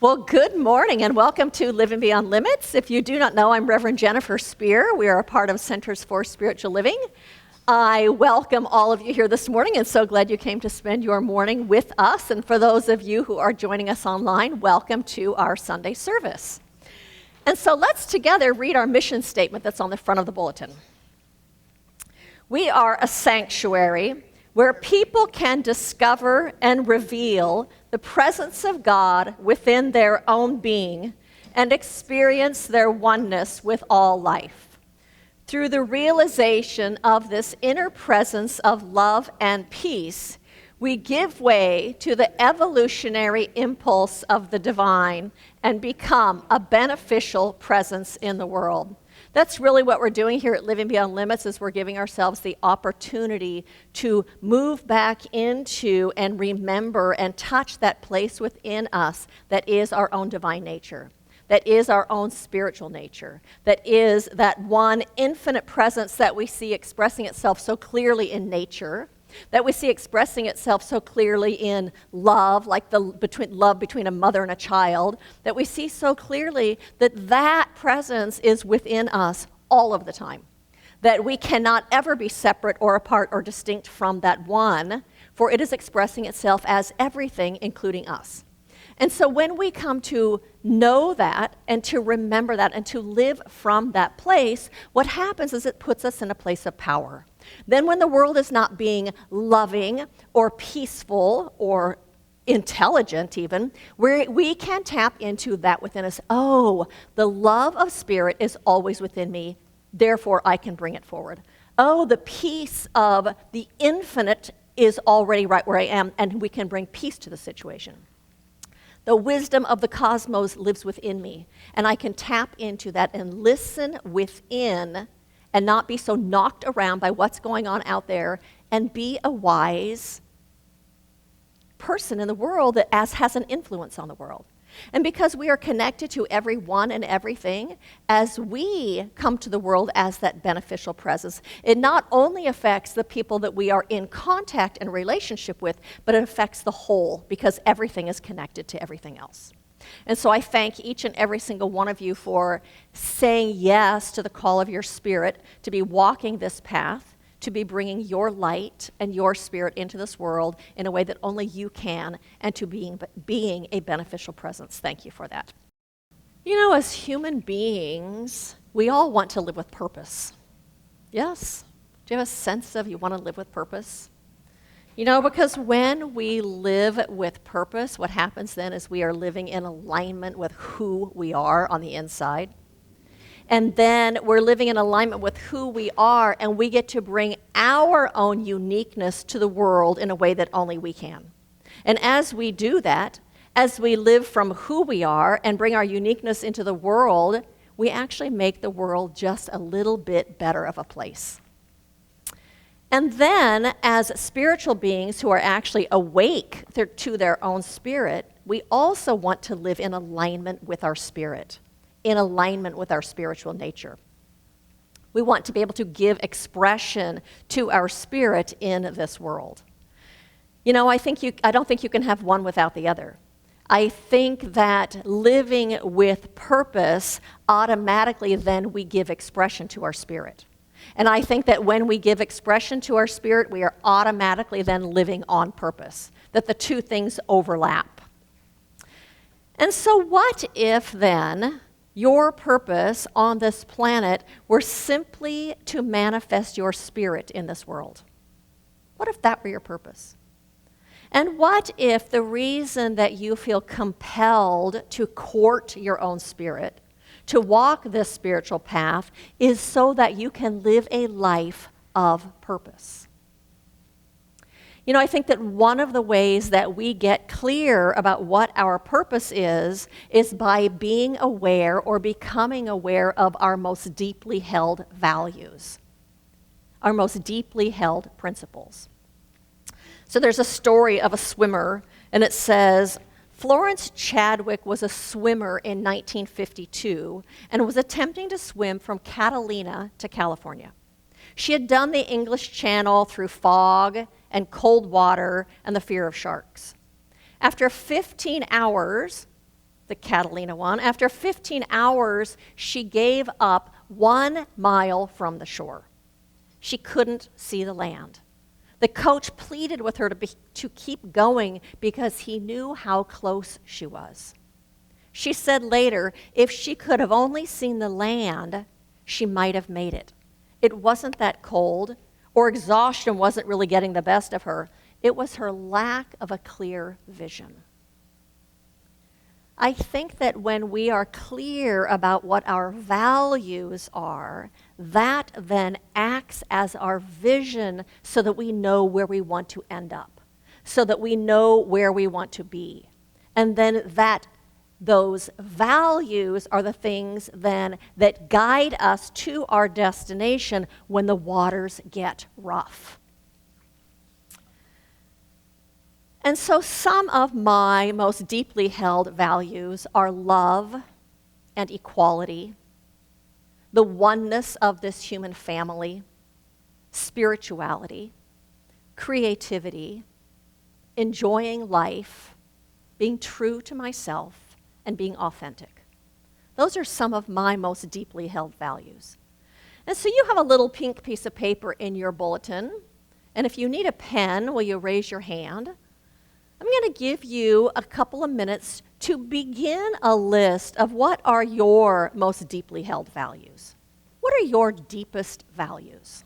Well, good morning and welcome to Living Beyond Limits. If you do not know, I'm Reverend Jennifer Spear. We are a part of Centers for Spiritual Living. I welcome all of you here this morning and so glad you came to spend your morning with us. And for those of you who are joining us online, welcome to our Sunday service. And so let's together read our mission statement that's on the front of the bulletin. We are a sanctuary where people can discover and reveal the presence of God within their own being and experience their oneness with all life. Through the realization of this inner presence of love and peace, we give way to the evolutionary impulse of the divine and become a beneficial presence in the world. That's really what we're doing here at Living Beyond Limits, is we're giving ourselves the opportunity to move back into and remember and touch that place within us that is our own divine nature, that is our own spiritual nature, that is that one infinite presence that we see expressing itself so clearly in nature, that we see expressing itself so clearly in love, like love between a mother and a child, that we see so clearly that presence is within us all of the time, that we cannot ever be separate or apart or distinct from that one, for it is expressing itself as everything, including us. And so when we come to know that and to remember that and to live from that place, what happens is it puts us in a place of power. Then when the world is not being loving or peaceful or intelligent even, we can tap into that within us. Oh, the love of Spirit is always within me, therefore I can bring it forward. Oh, the peace of the infinite is already right where I am, and we can bring peace to the situation. The wisdom of the cosmos lives within me, and I can tap into that and listen within and not be so knocked around by what's going on out there, and be a wise person in the world that has an influence on the world. And because we are connected to everyone and everything, as we come to the world as that beneficial presence, it not only affects the people that we are in contact and relationship with, but it affects the whole, because everything is connected to everything else. And so I thank each and every single one of you for saying yes to the call of your spirit, to be walking this path, to be bringing your light and your spirit into this world in a way that only you can, and to being a beneficial presence. Thank you for that. You know, as human beings, we all want to live with purpose. Yes? Do you have a sense of you want to live with purpose? You know, because when we live with purpose, what happens then is we are living in alignment with who we are on the inside. And then we're living in alignment with who we are, and we get to bring our own uniqueness to the world in a way that only we can. And as we do that, as we live from who we are and bring our uniqueness into the world, we actually make the world just a little bit better of a place. And then, as spiritual beings who are actually awake to their own spirit, we also want to live in alignment with our spirit, in alignment with our spiritual nature. We want to be able to give expression to our spirit in this world. You know, I don't think you can have one without the other. I think that living with purpose, automatically then we give expression to our spirit. And I think that when we give expression to our spirit, we are automatically then living on purpose, that the two things overlap. And so what if then your purpose on this planet were simply to manifest your spirit in this world? What if that were your purpose? And what if the reason that you feel compelled to court your own spirit, to walk this spiritual path, is so that you can live a life of purpose? You know, I think that one of the ways that we get clear about what our purpose is by being aware or becoming aware of our most deeply held values, our most deeply held principles. So there's a story of a swimmer, and it says, Florence Chadwick was a swimmer in 1952 and was attempting to swim from Catalina to California. She had done the English Channel through fog and cold water and the fear of sharks. After 15 hours, the Catalina one. After 15 hours, she gave up 1 mile from the shore. She couldn't see the land. The coach pleaded with her to keep going because he knew how close she was. She said later, if she could have only seen the land, she might have made it. It wasn't that cold, or exhaustion wasn't really getting the best of her. It was her lack of a clear vision. I think that when we are clear about what our values are, that then acts as our vision so that we know where we want to end up, so that we know where we want to be. And then those values are the things then that guide us to our destination when the waters get rough. And so some of my most deeply held values are love and equality, the oneness of this human family, spirituality, creativity, enjoying life, being true to myself, and being authentic. Those are some of my most deeply held values. And so you have a little pink piece of paper in your bulletin, and if you need a pen, will you raise your hand? I'm going to give you a couple of minutes to begin a list of what are your most deeply held values. What are your deepest values?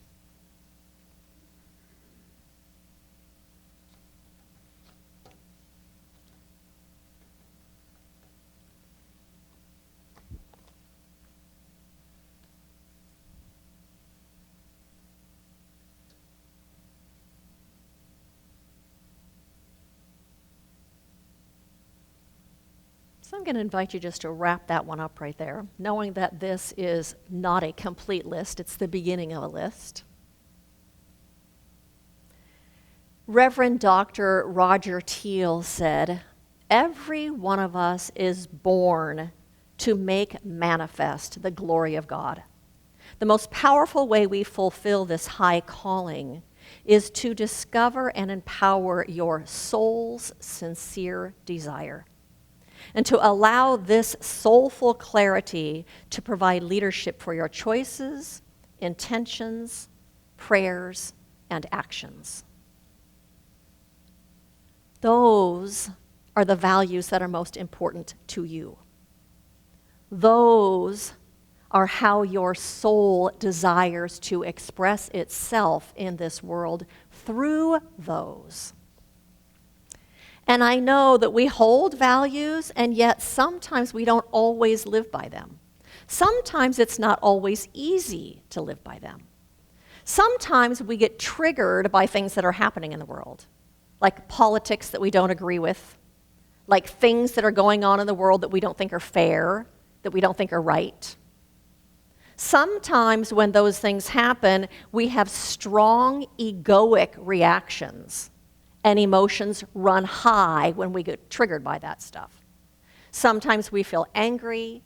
So I'm going to invite you just to wrap that one up right there, knowing that this is not a complete list, it's the beginning of a list. Reverend Dr. Roger Teal said, "Every one of us is born to make manifest the glory of God. The most powerful way we fulfill this high calling is to discover and empower your soul's sincere desire, and to allow this soulful clarity to provide leadership for your choices, intentions, prayers, and actions." Those are the values that are most important to you. Those are how your soul desires to express itself in this world through those. And I know that we hold values, and yet sometimes we don't always live by them. Sometimes it's not always easy to live by them. Sometimes we get triggered by things that are happening in the world, like politics that we don't agree with, like things that are going on in the world that we don't think are fair, that we don't think are right. Sometimes when those things happen, we have strong egoic reactions, and emotions run high when we get triggered by that stuff. Sometimes we feel angry,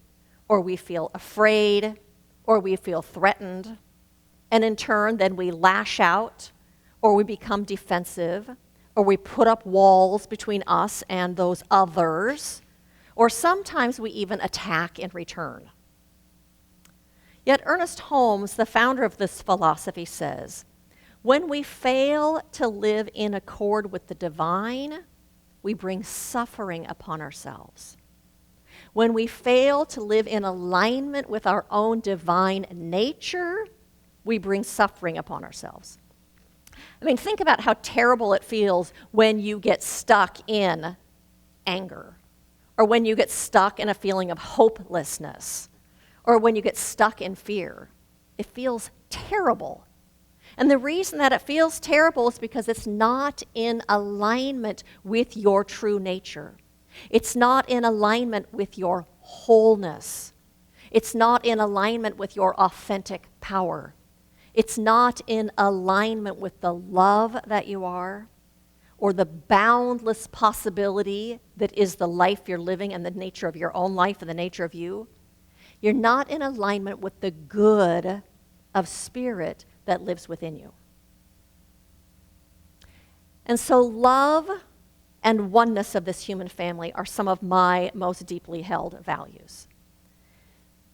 or we feel afraid, or we feel threatened, and in turn then we lash out, or we become defensive, or we put up walls between us and those others, or sometimes we even attack in return. Yet Ernest Holmes, the founder of this philosophy, says, when we fail to live in accord with the divine, we bring suffering upon ourselves. When we fail to live in alignment with our own divine nature, we bring suffering upon ourselves. I mean, think about how terrible it feels when you get stuck in anger, or when you get stuck in a feeling of hopelessness, or when you get stuck in fear. It feels terrible. And the reason that it feels terrible is because it's not in alignment with your true nature. It's not in alignment with your wholeness. It's not in alignment with your authentic power. It's not in alignment with the love that you are, or the boundless possibility that is the life you're living and the nature of your own life and the nature of you. You're not in alignment with the good of spirit that lives within you. And so love and oneness of this human family are some of my most deeply held values.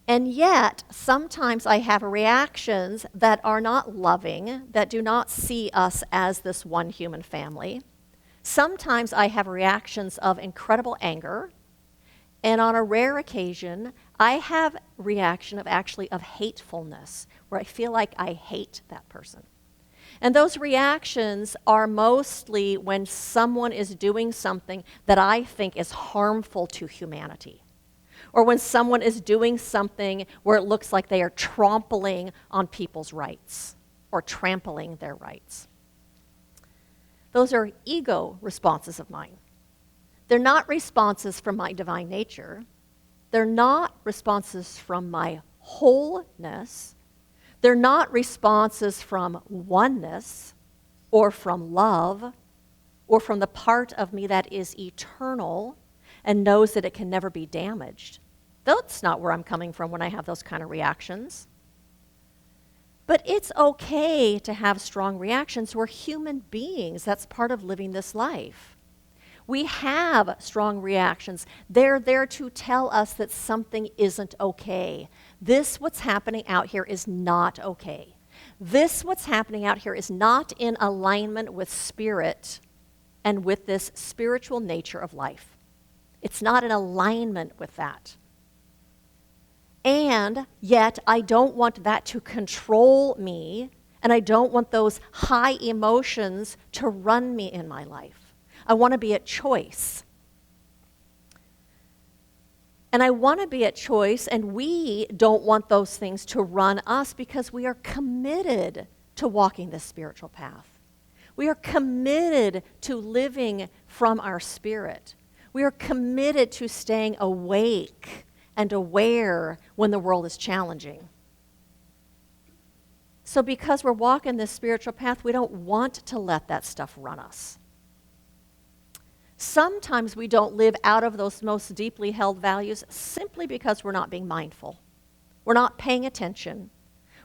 And yet, sometimes I have reactions that are not loving, that do not see us as this one human family. Sometimes I have reactions of incredible anger, and on a rare occasion, I have reaction of hatefulness, where I feel like I hate that person. And those reactions are mostly when someone is doing something that I think is harmful to humanity, or when someone is doing something where it looks like they are trampling on people's rights or trampling their rights. Those are ego responses of mine. They're not responses from my divine nature. They're not responses from my wholeness. They're not responses from oneness or from love or from the part of me that is eternal and knows that it can never be damaged. That's not where I'm coming from when I have those kind of reactions. But it's okay to have strong reactions. We're human beings. That's part of living this life. We have strong reactions. They're there to tell us that something isn't okay. This, what's happening out here, is not okay. This, what's happening out here, is not in alignment with spirit and with this spiritual nature of life. It's not in alignment with that. And yet, I don't want that to control me, and I don't want those high emotions to run me in my life. I want to be at choice. And I want to be at choice, and we don't want those things to run us because we are committed to walking this spiritual path. We are committed to living from our spirit. We are committed to staying awake and aware when the world is challenging. So because we're walking this spiritual path, we don't want to let that stuff run us. Sometimes we don't live out of those most deeply held values simply because we're not being mindful. We're not paying attention.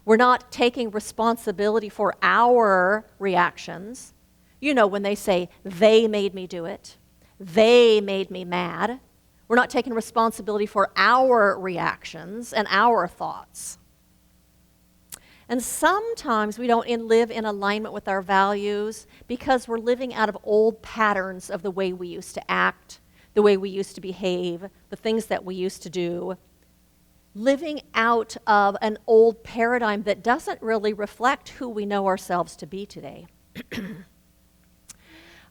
We're not taking responsibility for our reactions. You know, when they say, they made me do it, they made me mad. We're not taking responsibility for our reactions and our thoughts. And sometimes we don't live in alignment with our values because we're living out of old patterns of the way we used to act, the way we used to behave, the things that we used to do. Living out of an old paradigm that doesn't really reflect who we know ourselves to be today.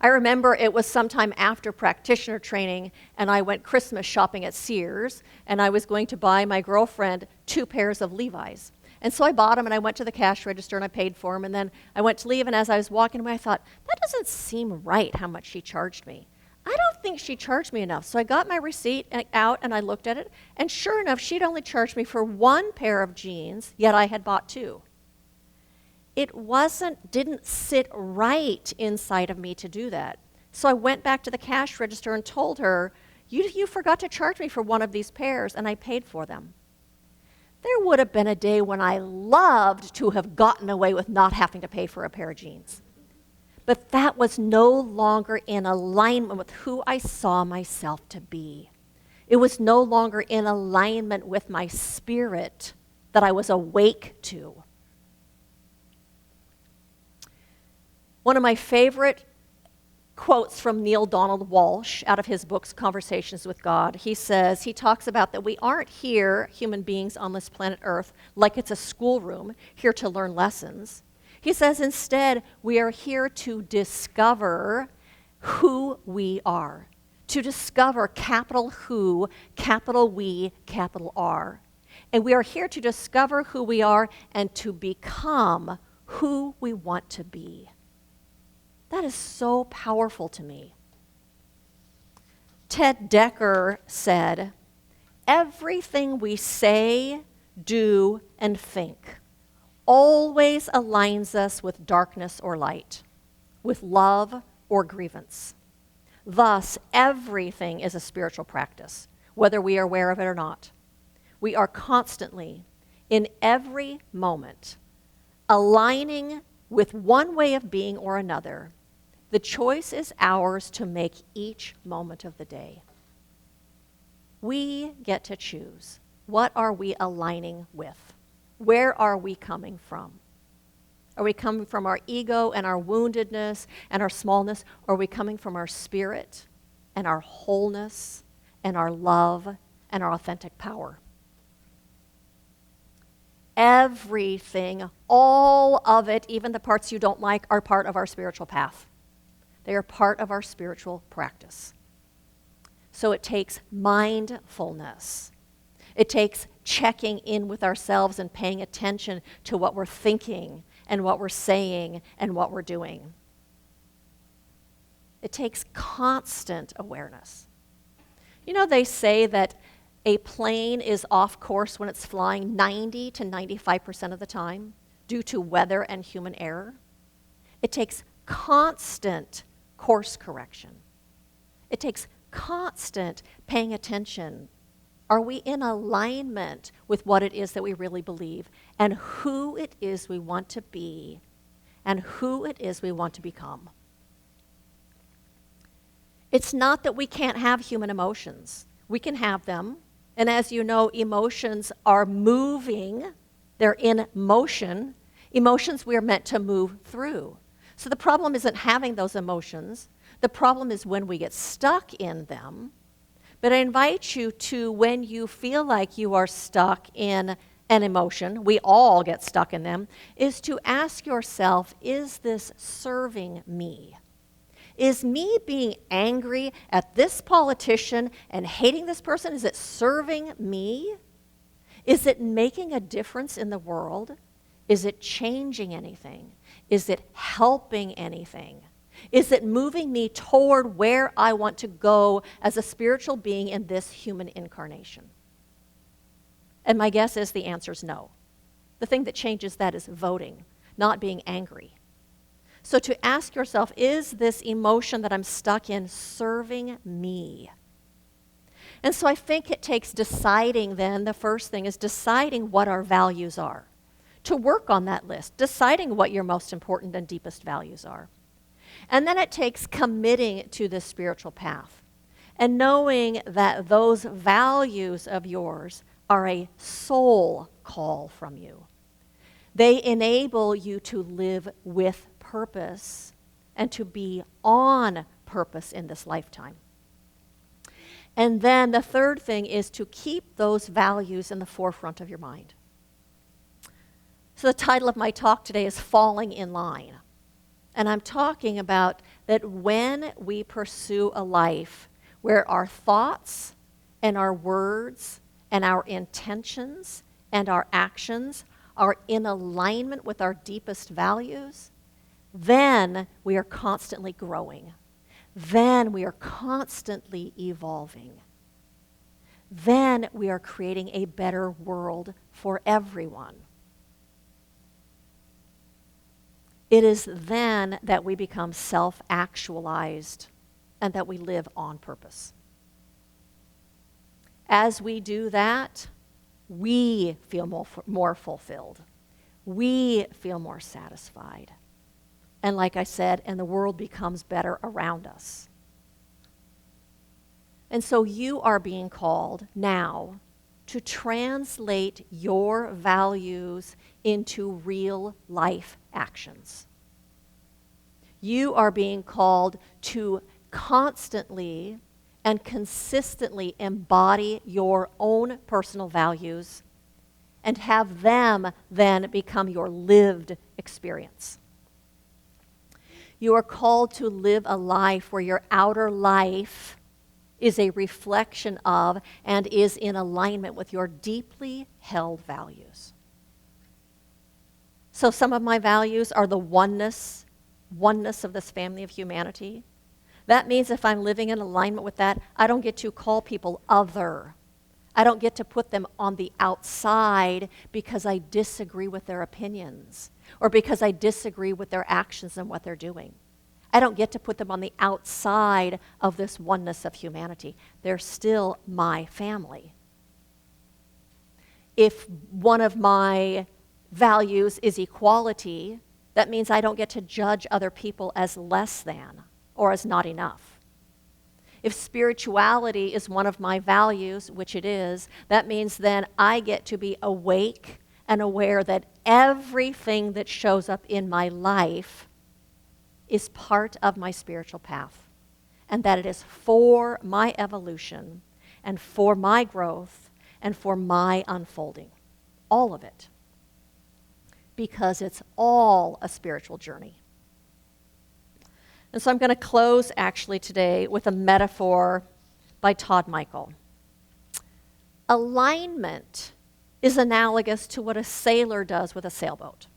I remember it was sometime after practitioner training, and I went Christmas shopping at Sears, and I was going to buy my girlfriend 2 pairs of Levi's. And so I bought them, and I went to the cash register, and I paid for them, and then I went to leave, and as I was walking away, I thought, that doesn't seem right how much she charged me. I don't think she charged me enough. So I got my receipt out, and I looked at it, and sure enough, she'd only charged me for 1 pair of jeans, yet I had bought 2. It didn't sit right inside of me to do that. So I went back to the cash register and told her, you forgot to charge me for 1 of these pairs, and I paid for them. There would have been a day when I loved to have gotten away with not having to pay for a pair of jeans. But that was no longer in alignment with who I saw myself to be. It was no longer in alignment with my spirit that I was awake to. One of my favorite quotes from Neale Donald Walsch out of his books, Conversations with God, he talks about that we aren't here, human beings on this planet Earth, like it's a schoolroom, here to learn lessons. He says instead, we are here to discover who we are, to discover capital who, capital we, capital R. And we are here to discover who we are and to become who we want to be. That is so powerful to me. Ted Decker said, everything we say, do, and think always aligns us with darkness or light, with love or grievance. Thus, everything is a spiritual practice, whether we are aware of it or not. We are constantly, in every moment, aligning with one way of being or another The choice is ours to make each moment of the day. We get to choose. What are we aligning with? Where are we coming from? Are we coming from our ego and our woundedness and our smallness? Or are we coming from our spirit and our wholeness and our love and our authentic power? Everything, all of it, even the parts you don't like, are part of our spiritual path. They are part of our spiritual practice. So it takes mindfulness. It takes checking in with ourselves and paying attention to what we're thinking and what we're saying and what we're doing. It takes constant awareness. You know, they say that a plane is off course when it's flying 90 to 95% of the time due to weather and human error. It takes constant course correction. It takes constant paying attention. Are we in alignment with what it is that we really believe and who it is we want to be and who it is we want to become? It's not that we can't have human emotions. We can have them. And as you know, emotions are moving. They're in motion. Emotions we are meant to move through. So the problem isn't having those emotions. The problem is when we get stuck in them. But I invite you to, when you feel like you are stuck in an emotion, we all get stuck in them, is to ask yourself, is this serving me? Is me being angry at this politician and hating this person, is it serving me? Is it making a difference in the world? Is it changing anything? Is it helping anything? Is it moving me toward where I want to go as a spiritual being in this human incarnation? And my guess is the answer is no. The thing that changes that is voting, not being angry. So to ask yourself, is this emotion that I'm stuck in serving me? And so I think it takes deciding then, the first thing is deciding what our values are. To work on that list, deciding what your most important and deepest values are. And then it takes committing to the spiritual path and knowing that those values of yours are a soul call from you. They enable you to live with purpose and to be on purpose in this lifetime. And then the third thing is to keep those values in the forefront of your mind. So the title of my talk today is Falling in Line. And I'm talking about that when we pursue a life where our thoughts and our words and our intentions and our actions are in alignment with our deepest values, then we are constantly growing. Then we are constantly evolving. Then we are creating a better world for everyone. It is then that we become self-actualized and that we live on purpose. As we do that, we feel more fulfilled. We feel more satisfied. And like I said, and the world becomes better around us. And so you are being called now to translate your values into real life actions. You are being called to constantly and consistently embody your own personal values and have them then become your lived experience. You are called to live a life where your outer life is a reflection of and is in alignment with your deeply held values. So some of my values are the oneness of this family of humanity. That means if I'm living in alignment with that, I don't get to call people other. I don't get to put them on the outside because I disagree with their opinions or because I disagree with their actions and what they're doing. I don't get to put them on the outside of this oneness of humanity. They're still my family. If one of my values is equality, that means I don't get to judge other people as less than or as not enough. If spirituality is one of my values, which it is, that means then I get to be awake and aware that everything that shows up in my life is part of my spiritual path, and that it is for my evolution and for my growth and for my unfolding. All of it. Because it's all a spiritual journey. And so I'm going to close actually today with a metaphor by Todd Michael. Alignment is analogous to what a sailor does with a sailboat.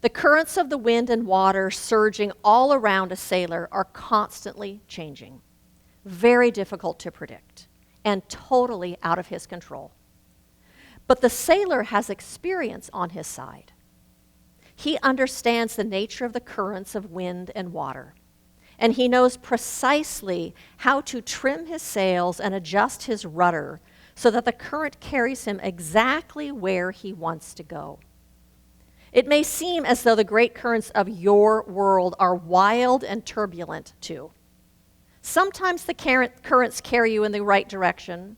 The currents of the wind and water surging all around a sailor are constantly changing. Very difficult to predict and totally out of his control. But the sailor has experience on his side. He understands the nature of the currents of wind and water. And he knows precisely how to trim his sails and adjust his rudder so that the current carries him exactly where he wants to go. It may seem as though the great currents of your world are wild and turbulent too. Sometimes the currents carry you in the right direction,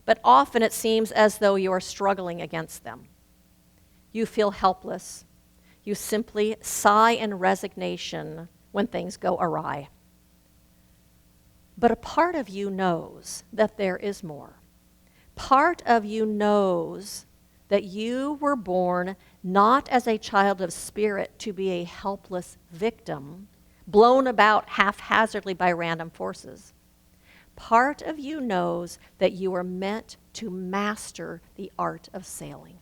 but often it seems as though you are struggling against them. You feel helpless. You simply sigh in resignation when things go awry. But a part of you knows that there is more. Part of you knows that you were born not as a child of spirit to be a helpless victim, blown about haphazardly by random forces. Part of you knows that you are meant to master the art of sailing.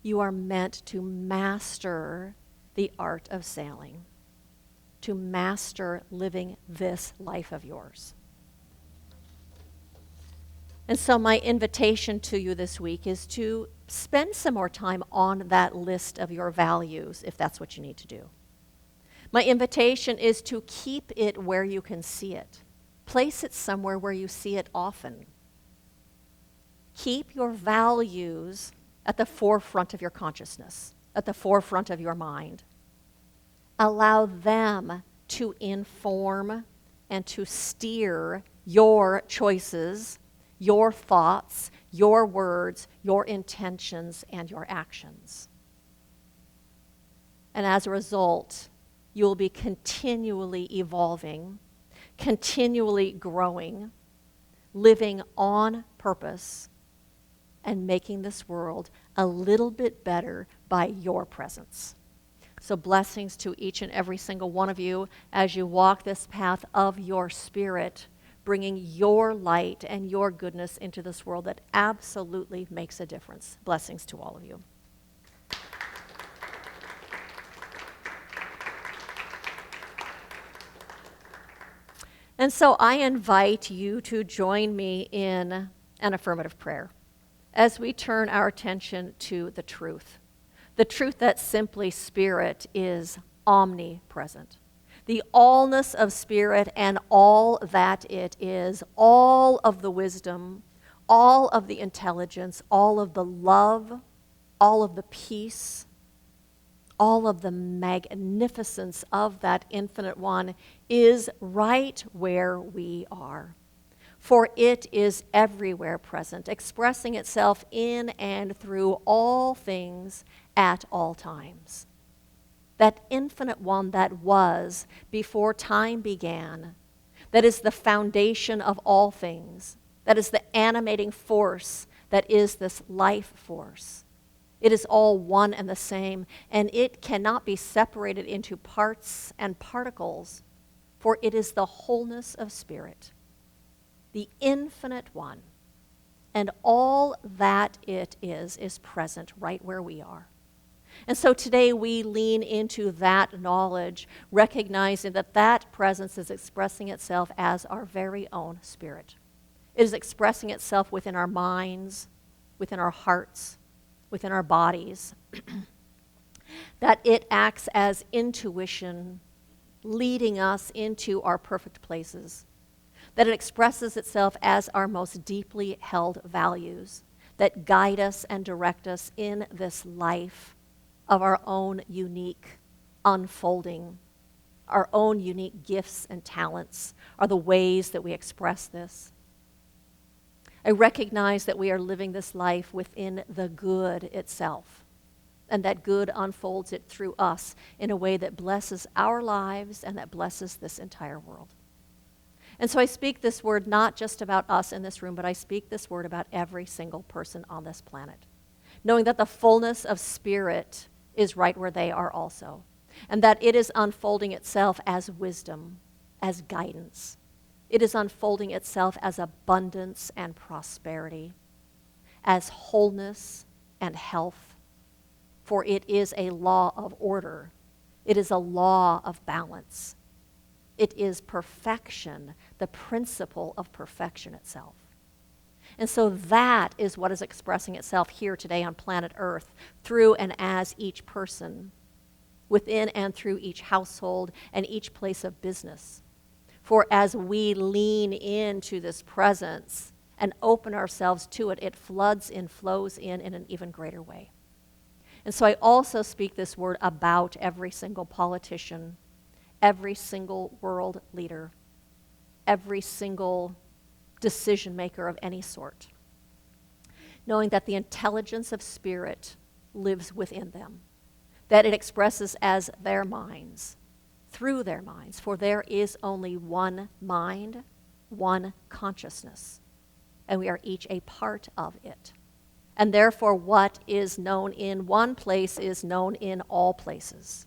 You are meant to master the art of sailing, to master living this life of yours. And so my invitation to you this week is to spend some more time on that list of your values, if that's what you need to do. My invitation is to keep it where you can see it. Place it somewhere where you see it often. Keep your values at the forefront of your consciousness, at the forefront of your mind. Allow them to inform and to steer your choices, your thoughts, your words, your intentions, and your actions. And as a result, you will be continually evolving, continually growing, living on purpose, and making this world a little bit better by your presence. So blessings to each and every single one of you as you walk this path of your spirit, bringing your light and your goodness into this world that absolutely makes a difference. Blessings to all of you. And so I invite you to join me in an affirmative prayer as we turn our attention to the truth that simply Spirit is omnipresent. The allness of Spirit and all that it is, all of the wisdom, all of the intelligence, all of the love, all of the peace, all of the magnificence of that infinite one is right where we are. For it is everywhere present, expressing itself in and through all things at all times. That infinite one that was before time began, that is the foundation of all things, that is the animating force that is this life force. It is all one and the same, and it cannot be separated into parts and particles, for it is the wholeness of Spirit, the infinite one, and all that it is present right where we are. And so today we lean into that knowledge, recognizing that that presence is expressing itself as our very own Spirit. It is expressing itself within our minds, within our hearts, within our bodies. That it acts as intuition, leading us into our perfect places. That it expresses itself as our most deeply held values that guide us and direct us in this life of our own unique unfolding. Our own unique gifts and talents are the ways that we express this. I recognize that we are living this life within the good itself, and that good unfolds it through us in a way that blesses our lives and that blesses this entire world. And so I speak this word not just about us in this room, but I speak this word about every single person on this planet, knowing that the fullness of Spirit is right where they are also, and that it is unfolding itself as wisdom, as guidance. It is unfolding itself as abundance and prosperity, as wholeness and health, for it is a law of order. It is a law of balance. It is perfection, the principle of perfection itself. And so that is what is expressing itself here today on planet Earth through and as each person, within and through each household and each place of business. For as we lean into this presence and open ourselves to it, it floods in, flows in an even greater way. And so I also speak this word about every single politician, every single world leader, every single decision maker of any sort, knowing that the intelligence of Spirit lives within them, that it expresses as their minds, through their minds, for there is only one mind, one consciousness, and we are each a part of it. And therefore, what is known in one place is known in all places.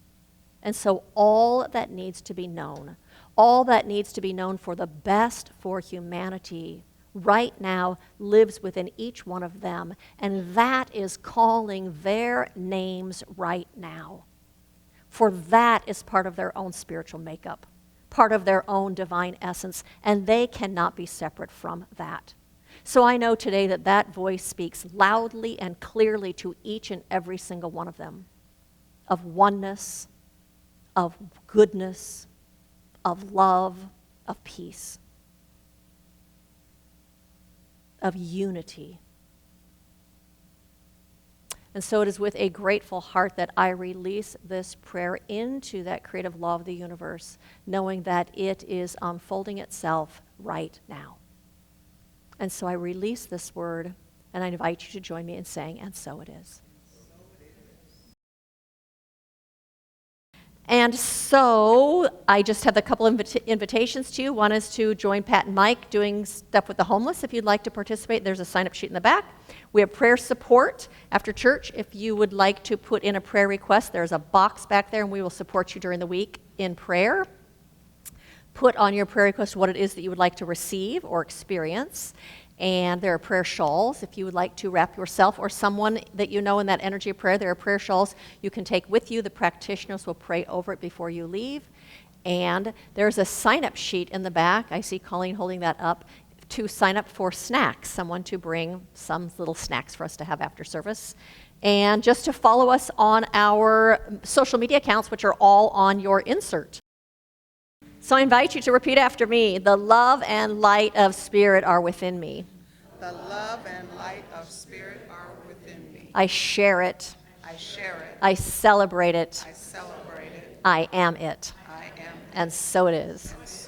And so all that needs to be known, all that needs to be known for the best for humanity right now lives within each one of them, and that is calling their names right now. For that is part of their own spiritual makeup, part of their own divine essence, and they cannot be separate from that. So I know today that that voice speaks loudly and clearly to each and every single one of them, of oneness, of goodness, of love, of peace, of unity. And so it is with a grateful heart that I release this prayer into that creative law of the universe, knowing that it is unfolding itself right now. And so I release this word, and I invite you to join me in saying, and so it is. And so I just have a couple invitations to you. One is to join Pat and Mike doing stuff with the homeless. If you'd like to participate, there's a sign-up sheet in the back. We have prayer support after church. If you would like to put in a prayer request, there's a box back there, and we will support you during the week in prayer. Put on your prayer request what it is that you would like to receive or experience. And there are prayer shawls. If you would like to wrap yourself or someone that you know in that energy of prayer, there are prayer shawls you can take with you. The practitioners will pray over it before you leave. And there's a sign-up sheet in the back. I see Colleen holding that up to sign up for snacks, someone to bring some little snacks for us to have after service. And just to follow us on our social media accounts, which are all on your insert. So I invite you to repeat after me. The love and light of Spirit are within me. The love and light of Spirit are within me. I share it. I share it. I celebrate it. I celebrate it. I am it. I am. And so it is. And so